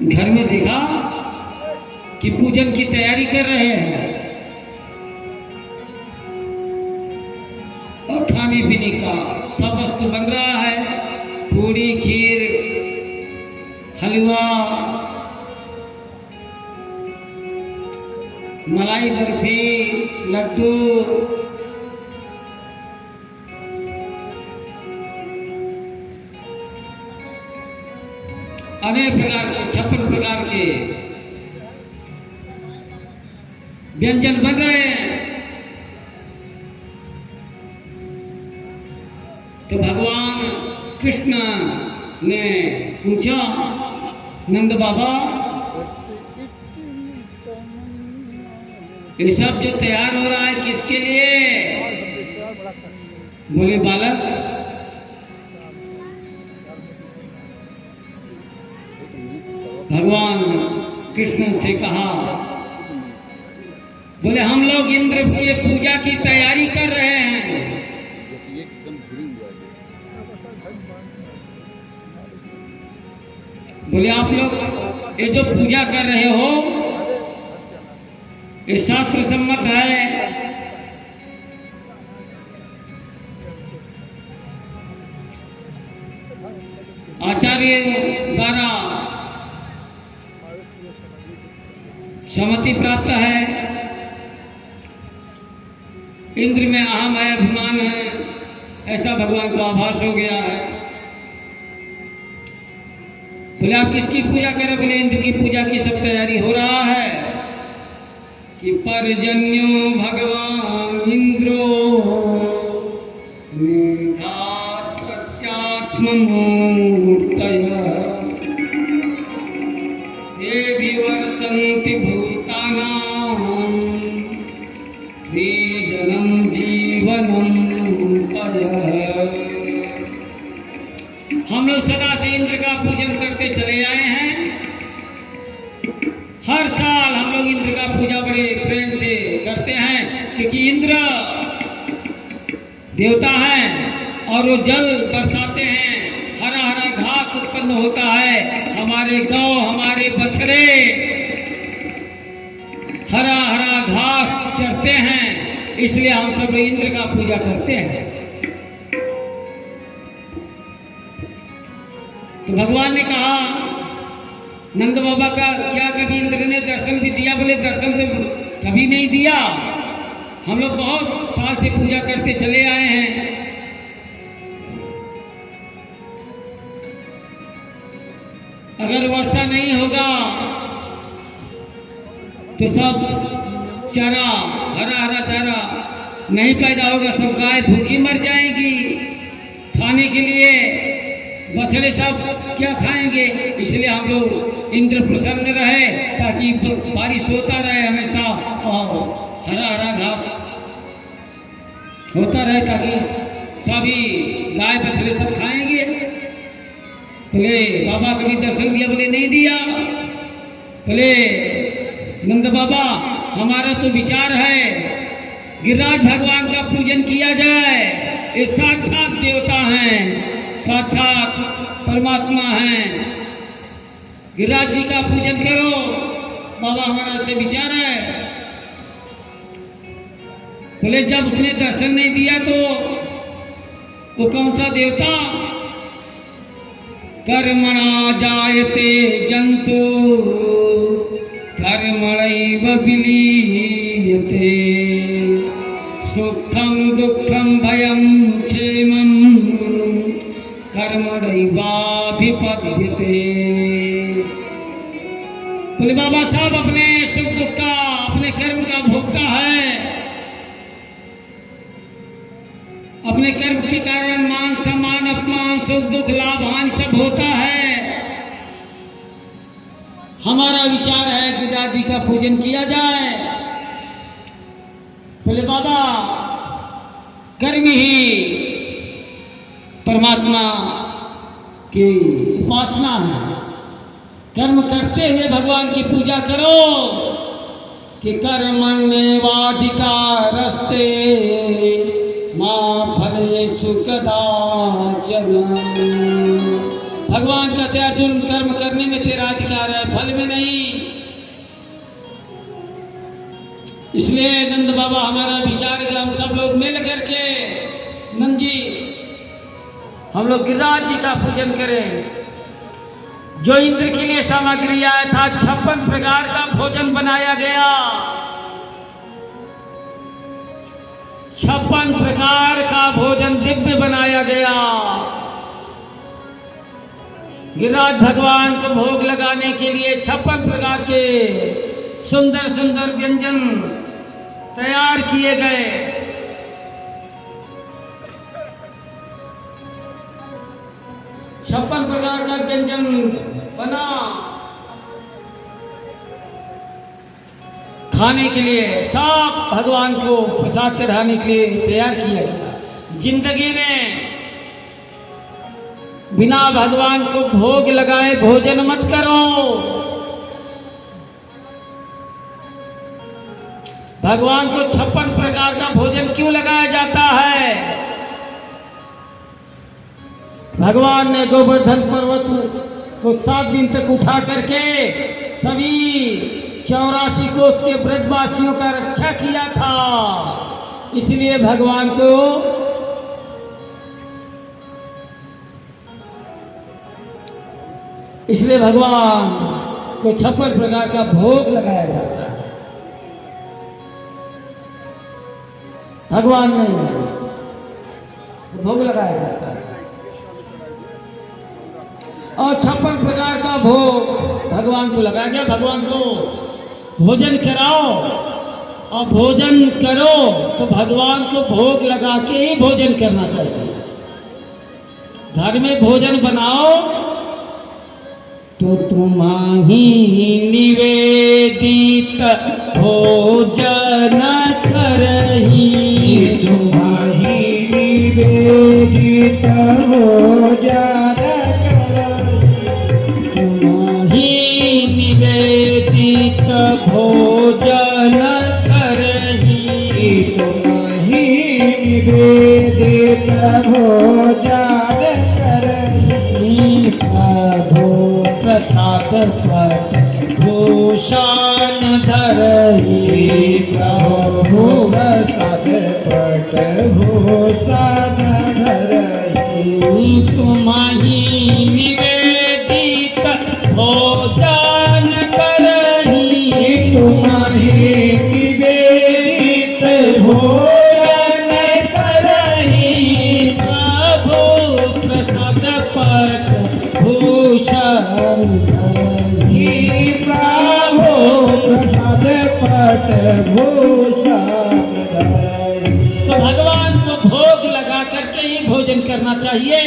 घर में देखा कि पूजन की तैयारी कर रहे हैं और खाने पीने का सब वस्तु बन रहा है। पूरी, खीर, हलवा, मलाई बर्फी, लड्डू, अनेक प्रकार के 56 प्रकार के व्यंजन बन रहे हैं। तो भगवान कृष्ण ने पूछा, नंद बाबा, ये सब जो तैयार हो रहा है किसके लिए? बोले, बालक, भगवान कृष्ण से कहा, बोले हम लोग इंद्र के पूजा की तैयारी कर रहे हैं। बोले आप लोग ये जो पूजा कर रहे हो ये शास्त्र सम्मत है? आचार्य द्वारा सम्मति प्राप्त है। इंद्र में अहम है, अभिमान है, ऐसा भगवान को आभास हो गया है। बोले आप किसकी पूजा करें? बोले इंद्र की पूजा की सब तैयारी हो रहा है कि पर्जन्यो भगवान इंद्रो देवी वर्षन्ति भूतानां वेदनं जीवनं पयः। हम लोग सदा से इंद्र का पूजन करते चले आए हैं। हर साल हम लोग इंद्र का पूजा बड़े प्रेम से करते हैं, क्योंकि इंद्र देवता हैं और वो जल बरसाते हैं, हरा हरा घास उत्पन्न होता है। हमारे गांव, हमारे बछड़े हरा हरा घास चरते हैं, इसलिए हम सब इंद्र का पूजा करते हैं। तो भगवान ने कहा, नंद बाबा का क्या कभी इंद्र ने दर्शन भी दिया? बोले दर्शन तो कभी नहीं दिया, हम लोग बहुत साल से पूजा करते चले आए हैं। अगर वर्षा नहीं होगा तो सब चारा, हरा हरा चारा नहीं पैदा होगा, सब गाय भूखी मर जाएंगी। खाने के लिए बछड़े सब क्या खाएंगे? इसलिए हम लोग इंद्र प्रसन्न रहे ताकि बारिश होता रहे हमेशा और हरा हरा घास होता रहे, ताकि सभी गाय बछड़े सब खाएंगे। बोले बाबा कभी दर्शन दिया? बोले नहीं दिया। बोले नंद बाबा हमारा तो विचार है गिरिराज भगवान का पूजन किया जाए, ये साक्षात देवता हैं, साक्षात परमात्मा हैं, गिरिराज जी का पूजन करो। बाबा हमारा से विचार है। बोले जब उसने दर्शन नहीं दिया तो वो कौन सा देवता? कर्मणा जायते जंतु कर्मणैव विलीयते, सुखम दुखम भयम क्षेमम कर्मणैवाभिपद्यते। बोले बाबा साहब अपने सुख दुख का, अपने कर्म का भोगता है। अपने कर्म के कारण मान सम्मान, अपमान, सुख दुख, लाभ हानि सब होता है। हमारा विचार है गिरिराज जी का पूजन किया जाए। बोले बाबा कर्म ही परमात्मा की उपासना है, कर्म करते हुए भगवान की पूजा करो कि कर्मण्येवाधिकारस्ते मा फलेषु कदाचन। भगवान का तेरा जुर्म कर्म करने में तेरा अधिकार है, फल में नहीं। इसलिए नंद बाबा हमारा विचार है, हम सब लोग मिल करके नंद जी हम लोग गिरिराज जी का पूजन करें। जो इंद्र के लिए सामग्री आया था, 56 प्रकार का भोजन बनाया गया, 56 प्रकार का भोजन दिव्य बनाया गया। गिरिराज भगवान को भोग लगाने के लिए 56 प्रकार के सुंदर सुंदर व्यंजन तैयार किए गए। छप्पन प्रकार का व्यंजन बना खाने के लिए, सब भगवान को प्रसाद चढ़ाने के लिए तैयार किया गया। जिंदगी में बिना भगवान को भोग लगाए भोजन मत करो। भगवान को 56 प्रकार का भोजन क्यों लगाया जाता है? भगवान ने गोवर्धन पर्वत को 7 दिन तक उठा करके सभी 84 कोस के ब्रजवासियों का रक्षा किया था। इसलिए भगवान को भगवान को 56 प्रकार का भोग लगाया जाता है। भगवान नहीं तो भोग लगाया जाता है। और 56 प्रकार का भोग भगवान को लगाया गया। भगवान को भोजन कराओ और भोजन करो तो भगवान को भोग लगा के ही भोजन करना चाहिए। घर में भोजन बनाओ तो तुम्हारी निवेदित भोजन करही, तुम्हारी निवेदित भोजन निवेदित भोजन करही, तुम्हारी निवेदित भोजन करही। प्रभु प्रसाद पट भूषण धरही, प्रभु प्रसाद पट भूषण धरही। तुम्हारी निवेदित भोजन करही, तुम्हारी निवेदित भोजन करही। प्रभु प्रसाद पट भूषण धरही, प्रभु प्रसाद पट भूषण धरही। तो भगवान को भोग लगा करके ही भोजन करना चाहिए।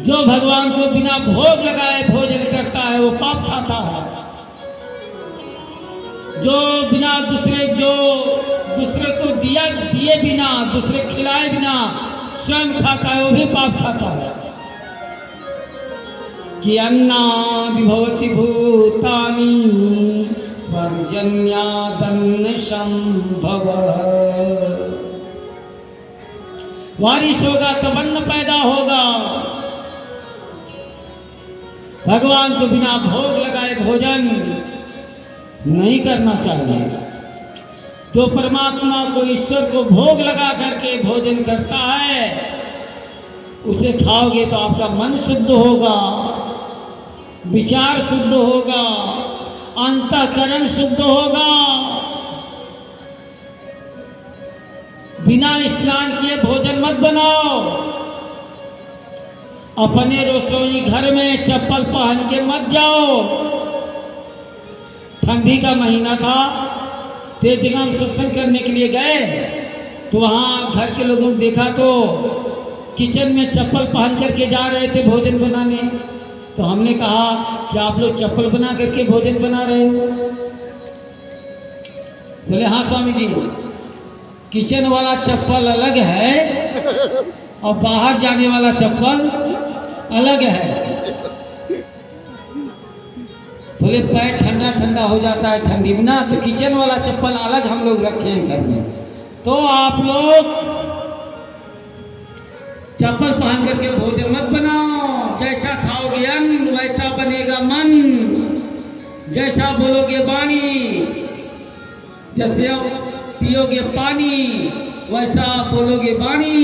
जो भगवान को बिना भोग लगाए भोजन करता है वो पाप खाता है। जो दूसरे को दिए बिना, दूसरे खिलाए बिना स्वयं खाता है वो भी पाप खाता है। कि अन्ना विभवति भूतानि पर्जन्यादन्न संभव। बारिश होगा तब अन्न पैदा होगा। भगवान को बिना भोग लगाए भोजन नहीं करना चाहिए। जो परमात्मा को, ईश्वर को भोग लगा करके भोजन करता है उसे खाओगे तो आपका मन शुद्ध होगा, विचार शुद्ध होगा, अंतःकरण शुद्ध होगा। बिना स्नान किए भोजन मत बनाओ। अपने रसोई घर में चप्पल पहन के मत जाओ। ठंडी का महीना था, तेजगांव में सत्संग करने के लिए गए तो वहाँ घर के लोगों को देखा तो किचन में चप्पल पहन करके जा रहे थे भोजन बनाने। तो हमने कहा कि आप लोग चप्पल बना करके भोजन बना रहे हो? बोले हाँ स्वामी जी, किचन वाला चप्पल अलग है और बाहर जाने वाला चप्पल अलग है। बोले पैर ठंडा ठंडा हो जाता है ठंडी में ना, तो किचन वाला चप्पल अलग हम लोग रखे हैं घर में। तो आप लोग चप्पल पहन करके भोजन मत बनाओ। जैसा खाओगे अन्न वैसा बनेगा मन, जैसा बोलोगे वाणी, जैसे पियोगे पानी वैसा बोलोगे वाणी।